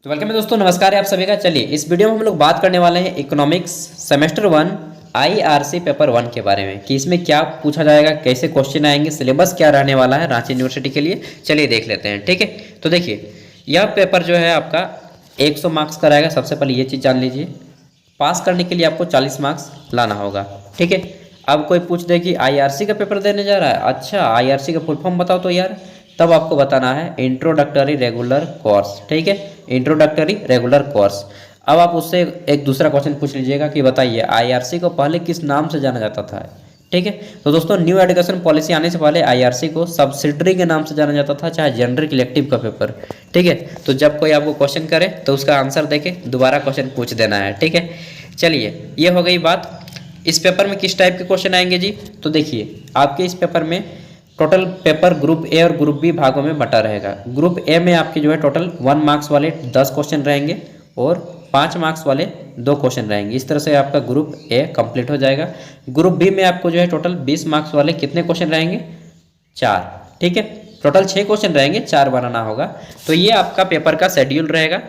तो वेलकम है दोस्तों, नमस्कार है आप सभी का। चलिए इस वीडियो में हम लोग बात करने वाले हैं इकोनॉमिक्स सेमेस्टर 1 आईआरसी पेपर 1 के बारे में कि इसमें क्या पूछा जाएगा, कैसे क्वेश्चन आएंगे, सिलेबस क्या रहने वाला है रांची यूनिवर्सिटी के लिए। चलिए देख लेते हैं, ठीक है। तो देखिए यह पेपर जो है आपका 100 मार्क्स का रहेगा। सबसे पहले ये चीज़ जान लीजिए, पास करने के लिए आपको 40 मार्क्स लाना होगा, ठीक है। अब कोई पूछ दे कि आईआरसी का पेपर देने जा रहा है, अच्छा आईआरसी का फुल फॉर्म बताओ तो यार, तब आपको बताना है इंट्रोडक्टरी रेगुलर कोर्स, ठीक है, इंट्रोडक्टरी रेगुलर कोर्स। अब आप उससे एक दूसरा क्वेश्चन पूछ लीजिएगा कि बताइए आईआरसी को पहले किस नाम से जाना जाता था, ठीक है। तो दोस्तों न्यू एजुकेशन पॉलिसी आने से पहले आईआरसी को सब्सिडरी के नाम से जाना जाता था, चाहे जेनरिक इलेक्टिव का पेपर, ठीक है। तो जब कोई आपको क्वेश्चन करे तो उसका आंसर देके दोबारा क्वेश्चन पूछ देना है, ठीक है। चलिए ये हो गई बात। इस पेपर में किस टाइप के क्वेश्चन आएंगे जी, तो देखिए आपके इस पेपर में टोटल पेपर ग्रुप ए और ग्रुप बी भागों में बटा रहेगा। ग्रुप ए में आपके जो है टोटल 1 मार्क्स वाले 10 क्वेश्चन रहेंगे और 5 मार्क्स वाले 2 क्वेश्चन रहेंगे। इस तरह से आपका ग्रुप ए कंप्लीट हो जाएगा। ग्रुप बी में आपको जो है टोटल 20 मार्क्स वाले कितने क्वेश्चन रहेंगे, 4, ठीक है। टोटल 6 क्वेश्चन रहेंगे, 4 बनाना होगा। तो ये आपका पेपर का शेड्यूल रहेगा,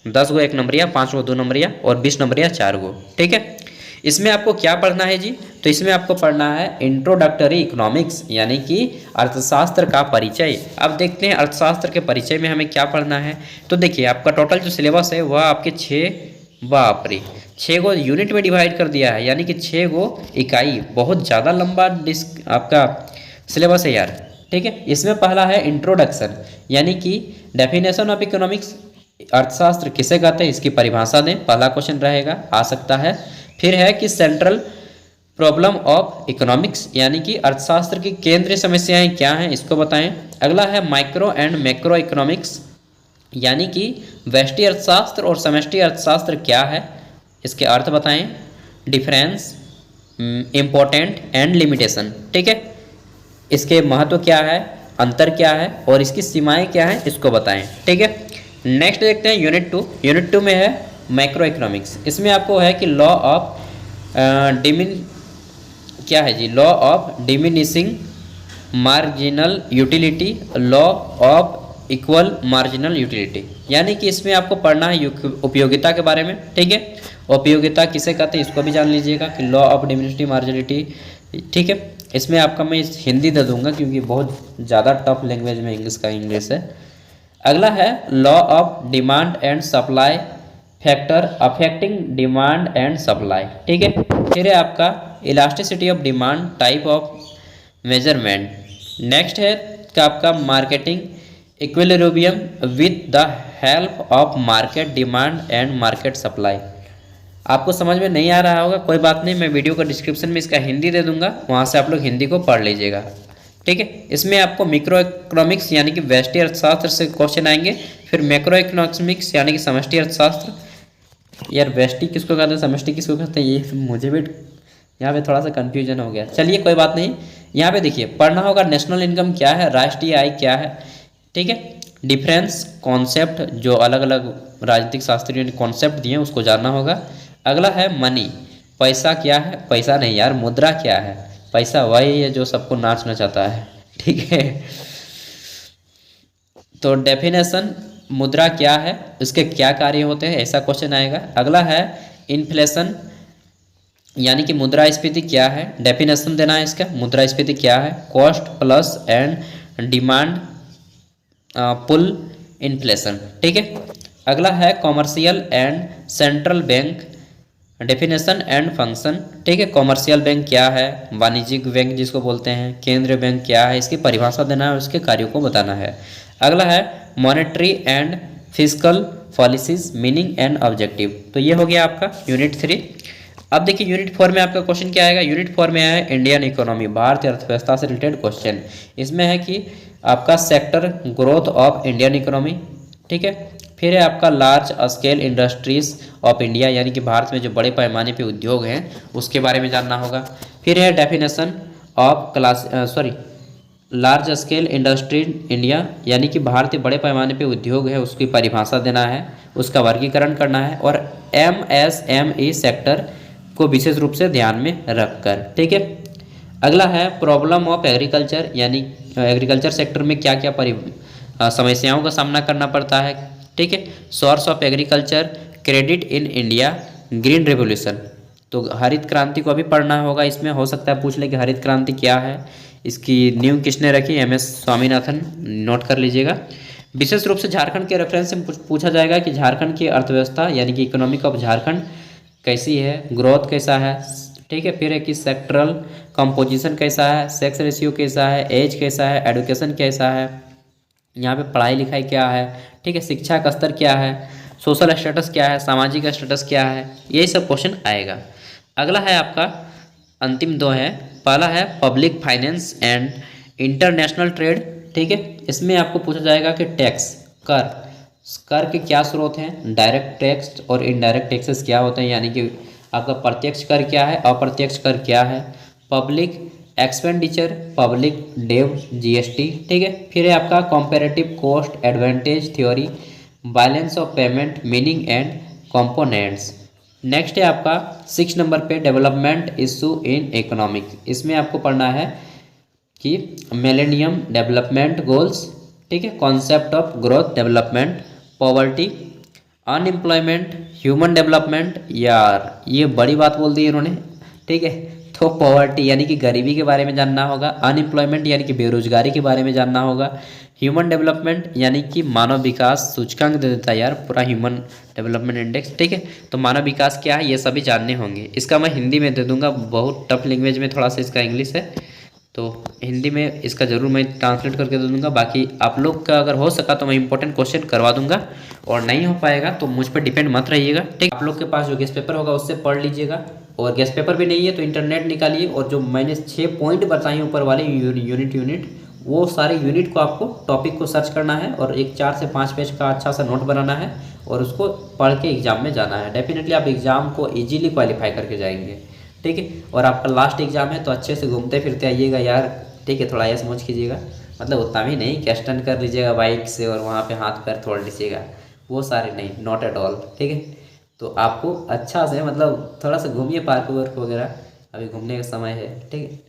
10 गो 1 नंबरिया, 5 गो 2 नंबरिया और 20 नंबरिया 4 गो, ठीक है। इसमें आपको क्या पढ़ना है जी, तो इसमें आपको पढ़ना है इंट्रोडक्टरी इकोनॉमिक्स यानी कि अर्थशास्त्र का परिचय। अब देखते हैं अर्थशास्त्र के परिचय में हमें क्या पढ़ना है। तो देखिए आपका टोटल जो सिलेबस है वह आपके 6 गो यूनिट में डिवाइड कर दिया है, यानी कि 6 गो इकाई। बहुत ज़्यादा लंबा आपका सिलेबस है यार, ठीक है। इसमें पहला है इंट्रोडक्शन यानी कि डेफिनेशन ऑफ इकोनॉमिक्स, अर्थशास्त्र किसे कहते हैं इसकी परिभाषा दें, पहला क्वेश्चन रहेगा, आ सकता है। फिर है कि सेंट्रल प्रॉब्लम ऑफ इकोनॉमिक्स यानी कि अर्थशास्त्र की केंद्रीय समस्याएं क्या हैं इसको बताएं। अगला है माइक्रो एंड मैक्रो इकोनॉमिक्स यानी कि व्यष्टि अर्थशास्त्र और समष्टि अर्थशास्त्र क्या है, इसके अर्थ बताएं, डिफरेंस, इम्पोर्टेंट एंड लिमिटेशन, ठीक है। इसके महत्व क्या है, अंतर क्या है और इसकी सीमाएं क्या हैं इसको बताएं, ठीक है। नेक्स्ट देखते हैं यूनिट 2। यूनिट 2 में है मैक्रो इकोनॉमिक्स। इसमें आपको है कि लॉ ऑफ क्या है जी, law of diminishing marginal utility, law of equal marginal utility, यानी कि इसमें आपको पढ़ना है उपयोगिता के बारे में, ठीक है। उपयोगिता किसे कहते हैं इसको भी जान लीजिएगा कि लॉ ऑफ डिमिनिशिंग मार्जिनलिटी, ठीक है। इसमें आपका मैं हिंदी दे दूंगा क्योंकि बहुत ज़्यादा टफ लैंग्वेज में इंग्लिश है। अगला है law of demand and supply factor affecting demand and supply, ठीक है। फिर है आपका elasticity of demand, type of measurement. Next है आपका marketing equilibrium with the help of market demand and market supply. आपको समझ में नहीं आ रहा होगा, कोई बात नहीं, मैं वीडियो का डिस्क्रिप्शन में इसका हिंदी दे दूंगा, वहाँ से आप लोग हिंदी को पढ़ लीजिएगा, ठीक है। इसमें आपको मिक्रो इकोनॉमिक्स यानी कि व्यष्टि अर्थशास्त्र से क्वेश्चन आएंगे। फिर मैक्रो इकोनॉमिक्स यानी कि समष्टि अर्थशास्त्र, यार व्यष्टि किसको कहते हैं समष्टि किसको कहते हैं, ये मुझे भी यहाँ पे थोड़ा सा कन्फ्यूजन हो गया। चलिए कोई बात नहीं, यहाँ पे देखिए पढ़ना होगा नेशनल इनकम क्या है, राष्ट्रीय आय क्या है, ठीक है। डिफरेंस कॉन्सेप्ट, जो अलग अलग राजनीतिक शास्त्रियों ने कॉन्सेप्ट दिए उसको जानना होगा। अगला है मनी, पैसा क्या है, पैसा नहीं यार मुद्रा क्या है, पैसा वही है जो सबको नाच नचाता है, ठीक है। तो डेफिनेशन, मुद्रा क्या है, उसके क्या कार्य होते हैं, ऐसा क्वेश्चन आएगा। अगला है इन्फ्लेशन यानी कि मुद्रास्फीति क्या है, डेफिनेशन देना है इसका, मुद्रास्फीति क्या है। Cost plus and demand pull inflation, ठीक है। अगला है commercial and central bank definition and function, ठीक है। कॉमर्शियल बैंक क्या है, वाणिज्यिक बैंक जिसको बोलते हैं, केंद्रीय बैंक क्या है, इसकी परिभाषा देना है, उसके कार्यों को बताना है। अगला है monetary and fiscal policies meaning and objective. तो ये हो गया आपका यूनिट 3। अब देखिए यूनिट 4 में आपका क्वेश्चन क्या आएगा। यूनिट 4 में है इंडियन इकोनॉमी, भारतीय अर्थव्यवस्था से रिलेटेड क्वेश्चन। इसमें है कि आपका sector growth of Indian economy, ठीक है। फिर है आपका large scale industries of India यानी कि भारत में जो बड़े पैमाने पे उद्योग हैं उसके बारे में जानना होगा। फिर है definition of large scale industry India यानी कि भारतीय बड़े पैमाने पे उद्योग है उसकी परिभाषा देना है, उसका वर्गीकरण करना है और MSME सेक्टर को विशेष रूप से ध्यान में रखकर, ठीक है। अगला है प्रॉब्लम ऑफ एग्रीकल्चर यानी एग्रीकल्चर सेक्टर में क्या क्या समस्याओं का सामना करना पड़ता है, ठीक है। Source of agriculture, credit in India, green revolution. तो हरित क्रांति को अभी पढ़ना होगा, इसमें हो सकता है पूछ ले कि हरित क्रांति क्या है, इसकी नींव किसने रखी, MS स्वामीनाथन, नोट कर लीजिएगा। विशेष रूप से झारखंड के रेफरेंस से पूछा जाएगा कि झारखंड की अर्थव्यवस्था यानी कि इकोनॉमिक ऑफ झारखंड कैसी है, ग्रोथ कैसा है, ठीक है। फिर है कि सेक्टरल कंपोजिशन कैसा है, सेक्स रेशियो कैसा है, एज कैसा है, एडुकेशन कैसा है, यहाँ पे पढ़ाई लिखाई क्या है, ठीक है, शिक्षा का स्तर क्या है, सोशल स्टेटस क्या है, सामाजिक स्टेटस क्या है, यही सब क्वेश्चन आएगा। अगला है आपका अंतिम दो है, पहला है public finance and international trade, ठीक है। इसमें आपको पूछा जाएगा कि टैक्स, कर के क्या स्रोत हैं, डायरेक्ट टैक्स और इनडायरेक्ट टैक्सेस क्या होते हैं, यानी कि आपका प्रत्यक्ष कर क्या है, अप्रत्यक्ष कर क्या है, public expenditure, public debt, GST, ठीक है। फिर है आपका comparative cost advantage theory, balance of payment, meaning and components. Next है आपका 6 नंबर पे डेवलपमेंट इशू इन इकोनॉमिक। इसमें आपको पढ़ना है कि मिलेनियम डेवलपमेंट गोल्स, ठीक है, concept of growth development, poverty, unemployment, human development. यार ये बड़ी बात बोल दी इन्होंने, ठीक है। तो पॉवर्टी यानी कि गरीबी के बारे में जानना होगा, अनएम्प्लॉयमेंट यानी कि बेरोजगारी के बारे में जानना होगा, ह्यूमन डेवलपमेंट यानी कि मानव विकास सूचकांक दे देता है यार पूरा, ह्यूमन डेवलपमेंट इंडेक्स, ठीक है। तो मानव विकास क्या है ये सभी जानने होंगे। इसका मैं हिंदी में दे दूंगा, बहुत टफ लैंग्वेज में थोड़ा सा इसका इंग्लिश है, तो हिंदी में इसका ज़रूर मैं ट्रांसलेट करके दे दूंगा। बाकी आप लोग का अगर हो सका तो मैं इंपॉर्टेंट क्वेश्चन करवा दूंगा, और नहीं हो पाएगा तो मुझ पर डिपेंड मत रहिएगा, ठीक। आप लोग के पास जो गेस्ट पेपर होगा उससे पढ़ लीजिएगा, और गेस्ट पेपर भी नहीं है तो इंटरनेट निकालिए, और जो मैंने 6 पॉइंट बताए ऊपर वाले यूनिट वो सारे यूनिट को आपको टॉपिक को सर्च करना है, और एक 4 से 5 पेज का अच्छा सा नोट बनाना है, और उसको पढ़ के एग्जाम में जाना है। डेफिनेटली आप एग्ज़ाम को ईजिली क्वालिफाई करके जाएंगे, ठीक है। और आपका लास्ट एग्जाम है तो अच्छे से घूमते फिरते आइएगा यार, ठीक है। थोड़ा ऐसे मौज कीजिएगा, मतलब उतना भी नहीं कि स्टंट कर लीजिएगा बाइक से और वहाँ पे हाथ पैर तोड़ लीजिएगा, वो सारे नहीं, नॉट एट ऑल, ठीक है। तो आपको अच्छा से मतलब थोड़ा सा घूमिए, पार्क वर्क वगैरह, अभी घूमने का समय है, ठीक है।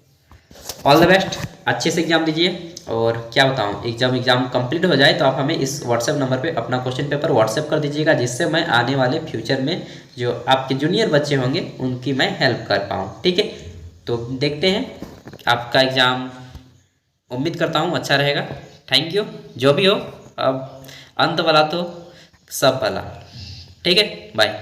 ऑल द बेस्ट, अच्छे से एग्जाम दीजिए। और क्या बताऊँ, एग्जाम कंप्लीट हो जाए तो आप हमें इस व्हाट्सएप नंबर पे अपना क्वेश्चन पेपर व्हाट्सएप कर दीजिएगा, जिससे मैं आने वाले फ्यूचर में जो आपके जूनियर बच्चे होंगे उनकी मैं हेल्प कर पाऊँ, ठीक है। तो देखते हैं आपका एग्ज़ाम, उम्मीद करता हूँ अच्छा रहेगा। Thank you. जो भी हो, अब अंत वाला तो सब वाला, ठीक है। बाय।